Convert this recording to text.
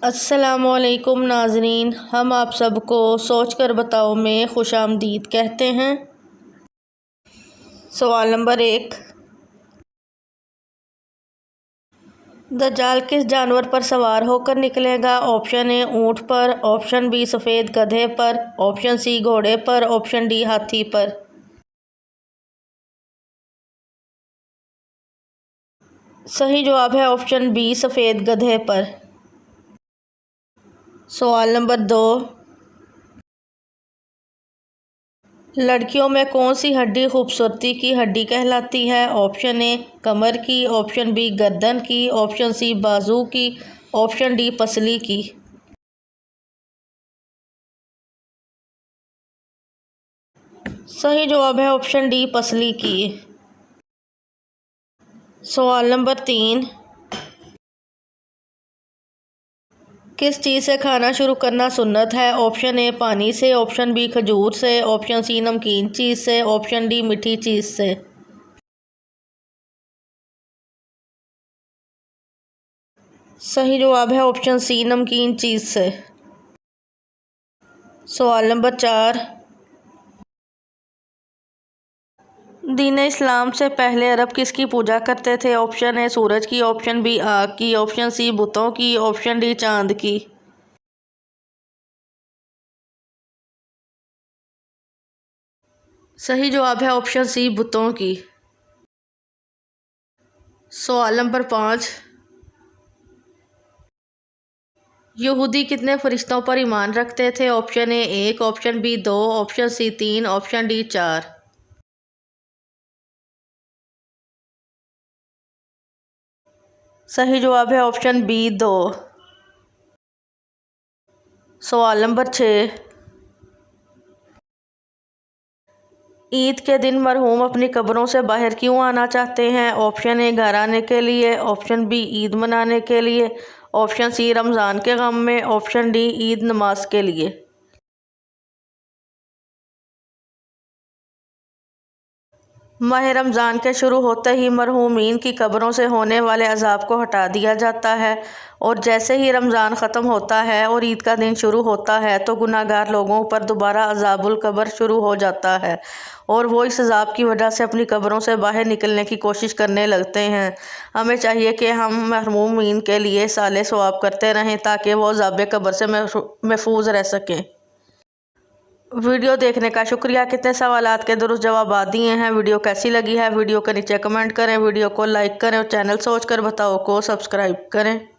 अस्सलामुअलैकुम नाज़रीन, हम आप सबको सोच कर बताओ में खुशामदीद कहते हैं। सवाल नंबर 1, दज्जाल किस जानवर पर सवार होकर निकलेगा? ऑप्शन ए ऊँट पर, ऑप्शन बी सफ़ेद गधे पर, ऑप्शन सी घोड़े पर, ऑप्शन डी हाथी पर। सही जवाब है ऑप्शन बी सफ़ेद गधे पर। सवाल नंबर 2, लड़कियों में कौन सी हड्डी खूबसूरती की हड्डी कहलाती है? ऑप्शन ए कमर की, ऑप्शन बी गर्दन की, ऑप्शन सी बाजू की, ऑप्शन डी पसली की। सही जवाब है ऑप्शन डी पसली की। सवाल नंबर 3, किस चीज़ से खाना शुरू करना सुन्नत है? ऑप्शन ए पानी से, ऑप्शन बी खजूर से, ऑप्शन सी नमकीन चीज़ से, ऑप्शन डी मीठी चीज़ से। सही जवाब है ऑप्शन सी नमकीन चीज़ से। सवाल नंबर 4, दीन इस्लाम से पहले अरब किसकी पूजा करते थे? ऑप्शन ए सूरज की, ऑप्शन बी आग की, ऑप्शन सी बुतों की, ऑप्शन डी चांद की। सही जवाब है ऑप्शन सी बुतों की। सवाल नंबर 5, यहूदी कितने फरिश्तों पर ईमान रखते थे? Option A 1, option B 2, option C 3, option D 4। सही जवाब है ऑप्शन बी 2। सवाल नंबर 6, ईद के दिन मरहूम अपनी कब्रों से बाहर क्यों आना चाहते हैं? ऑप्शन ए घर आने के लिए, ऑप्शन बी ईद मनाने के लिए, ऑप्शन सी रमज़ान के गम में, ऑप्शन डी ईद नमाज के लिए। माह रमज़ान के शुरू होते ही मरहूमीन की कब्रों से होने वाले अजाब को हटा दिया जाता है, और जैसे ही रमज़ान ख़त्म होता है और ईद का दिन शुरू होता है तो गुनाहगार लोगों पर दोबारा अजाबुल कब्र शुरू हो जाता है, और वो इस अजाब की वजह से अपनी कब्रों से बाहर निकलने की कोशिश करने लगते हैं। हमें चाहिए कि हम मरहूमीन के लिए साले सवाब करते रहें ताकि वो अजाब कब्र से महफूज रह सकें। वीडियो देखने का शुक्रिया। कितने सवालात के दुरुस्त जवाब दिए हैं। वीडियो कैसी लगी है वीडियो के नीचे कमेंट करें, वीडियो को लाइक करें और चैनल सोच कर बताओ को सब्सक्राइब करें।